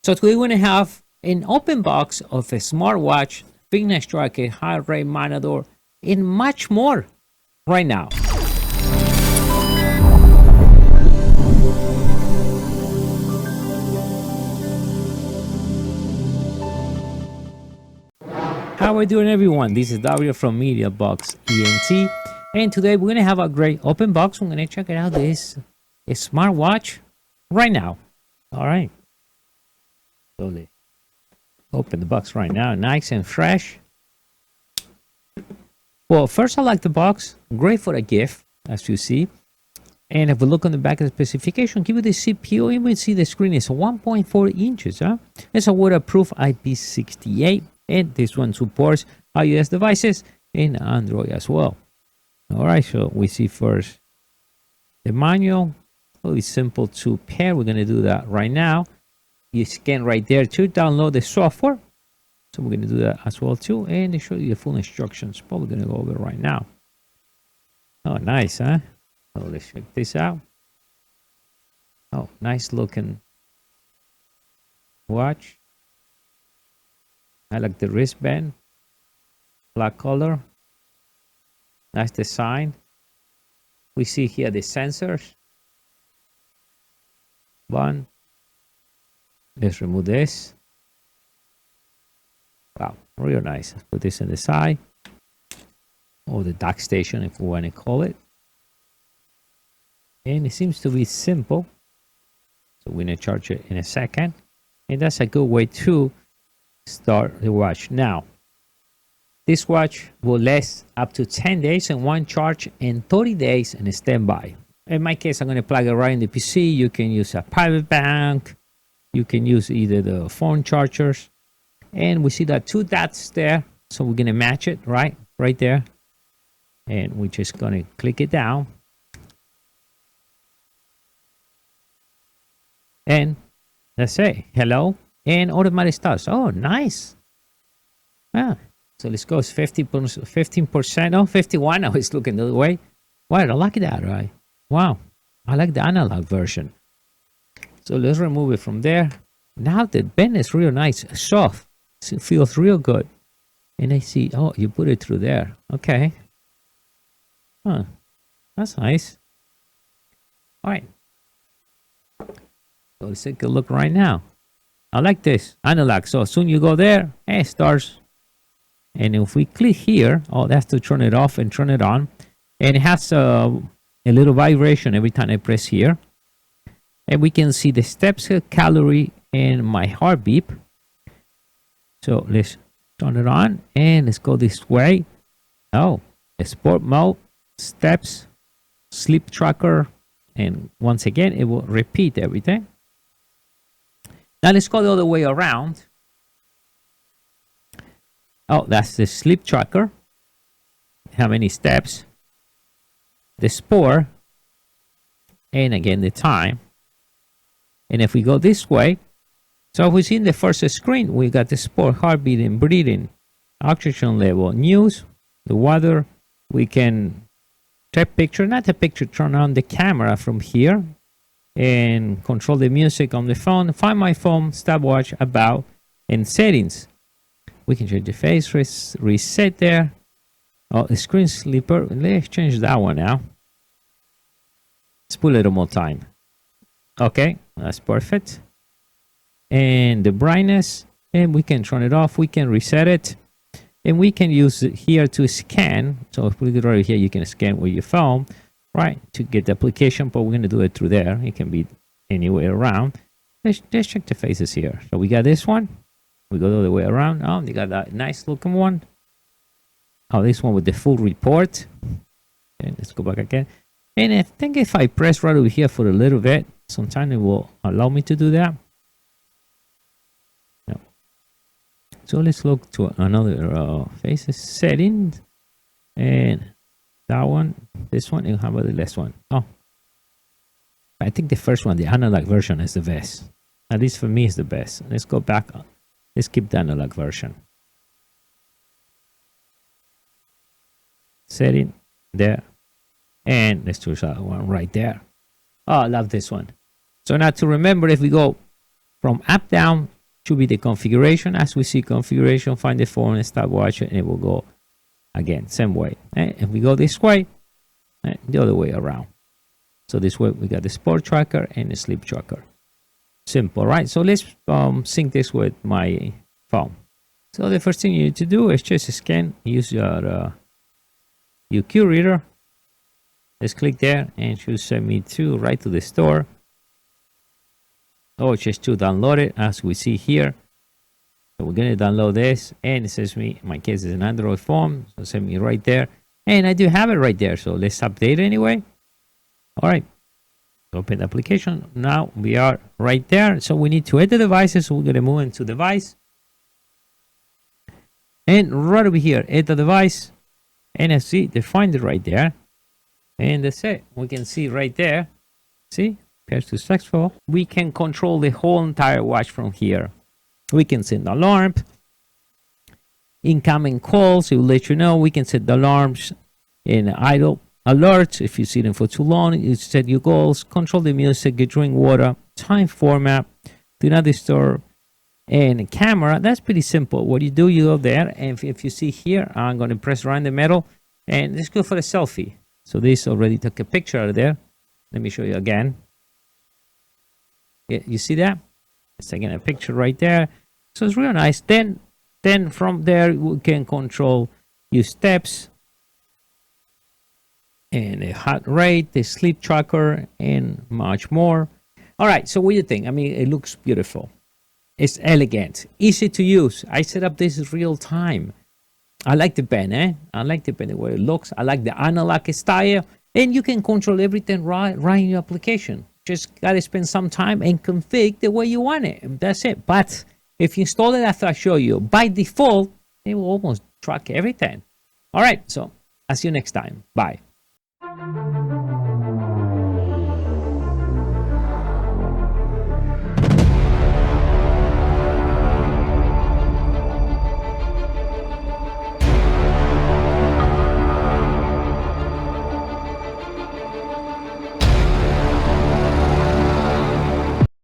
So today we're going to have an open box of a smartwatch, fitness tracker, heart rate monitor, and much more right now. How are you doing, everyone? This is Dario from MEDIABOXENT, and today we're going to have a great open box. We're going to check it out. This is smartwatch right now. All right. Slowly open the box right now, nice and fresh. Well, first I like the box, great for a gift, as you see. And if we look on the back of the specification, give it the CPU, and we see the screen is 1.4 inches. It's a waterproof IP68, and this one supports iOS devices and Android as well. All right, so we see first the manual. Really simple to pair. We're going to do that right now. You scan right there to download the software. So we're going to do that as well too. And they show you the full instructions, but we're going to go over right now. Oh, nice, huh? So let's check this out. Oh, nice looking watch. I like the wristband. Black color. Nice design. We see here the sensors. One. Let's remove this. Wow, real nice. Let's put this in the side. Or the dock station, if we want to call it. And it seems to be simple. So we're going to charge it in a second. And that's a good way to start the watch. Now, this watch will last up to 10 days in one charge and 30 days in a standby. In my case, I'm going to plug it right in the PC. You can use a power bank. You can use either the phone chargers. And we see that two dots there. So we're going to match it right there. And we're just going to click it down. And let's say hello. And automatic starts. Oh, nice. Ah, so let's go. It's 15%. Oh, 51. Now it's looking the other way. Wow, I like that, right? Wow. I like the analog version. So let's remove it from there. Now the bend is real nice, soft. It feels real good. And I see, oh, you put it through there. Okay. Huh. That's nice. All right. So let's take a look right now. I like this analog. So as soon as you go there, it starts. And if we click here, oh, that's to turn it off and turn it on. And it has a little vibration every time I press here. And we can see the steps, calorie, and my heartbeat. So let's turn it on and let's go this way. Oh, sport mode, steps, sleep tracker, and once again, it will repeat everything. Now let's go the other way around. Oh, that's the sleep tracker. How many steps? The sport, and again the time. And if we go this way, so if we see in the first screen, we got the sport, heartbeat, and breathing, oxygen level, news, the weather. We can take picture, not the picture, turn on the camera from here and control the music on the phone. Find my phone, stopwatch, about, and settings. We can change the face, reset there. Oh, the screen sleeper. Let's change that one now. Let's put a little more time. Okay, that's perfect. And the brightness, and we can turn it off. We can reset it, and we can use it here to scan. So if we go right here, you can scan with your phone, right, to get the application. But we're going to do it through there. It can be anywhere around. Let's check the faces here. So we got this one. We go the other way around. Oh, they got that nice looking one. Oh, this one with the full report. Okay, let's go back again. And I think if I press right over here for a little bit, sometimes it will allow me to do that. No. So let's look to another faces settings. And that one, this one, and how about the last one? Oh, I think the first one, the analog version, is the best. At least for me, is the best. Let's go back. Let's keep the analog version. Setting there. And let's choose that one right there. Oh, I love this one. So now to remember, if we go From up down should be the configuration. As we see configuration, find the phone and start watching, and it will go again same way. And if we go this way, the other way around. So this way we got the sport tracker and the sleep tracker. Simple, right? So let's sync this with my phone. So the first thing you need to do is just scan, use your UQ reader. Let's click there and it should send me right to the store. Oh, just to download it, as we see here. So we're going to download this, and it says me, in my case is an Android phone, so send me right there. And I do have it right there, so let's update it anyway. All right, open the application. Now we are right there. So we need to add the devices, so we're going to move into device. And right over here, add the device. NFC, define it right there. And that's it. We can see right there. See? Pairs to successful. We can control the whole entire watch from here. We can set the alarm. Incoming calls, it will let you know. We can set the alarms in idle alerts. If you see them for too long, you set your goals. Control the music, drink water, time format, do not disturb, and camera. That's pretty simple. What you do, you go there, and if you see here, I'm going to press around the metal, and let's go for a selfie. So this already took a picture out of there. Let me show you again. Yeah, you see that? It's taking a picture right there. So it's real nice. Then from there, we can control your steps and the heart rate, the sleep tracker, and much more. All right, so what do you think? I mean, it looks beautiful. It's elegant, easy to use. I set up this real time. I like the pen, I like the pen, the way it looks. I like the analog style, and you can control everything right in your application. Just gotta spend some time and config the way you want it. That's it. But if you install it after I show you, by default, it will almost track everything. All right, so I'll see you next time. Bye.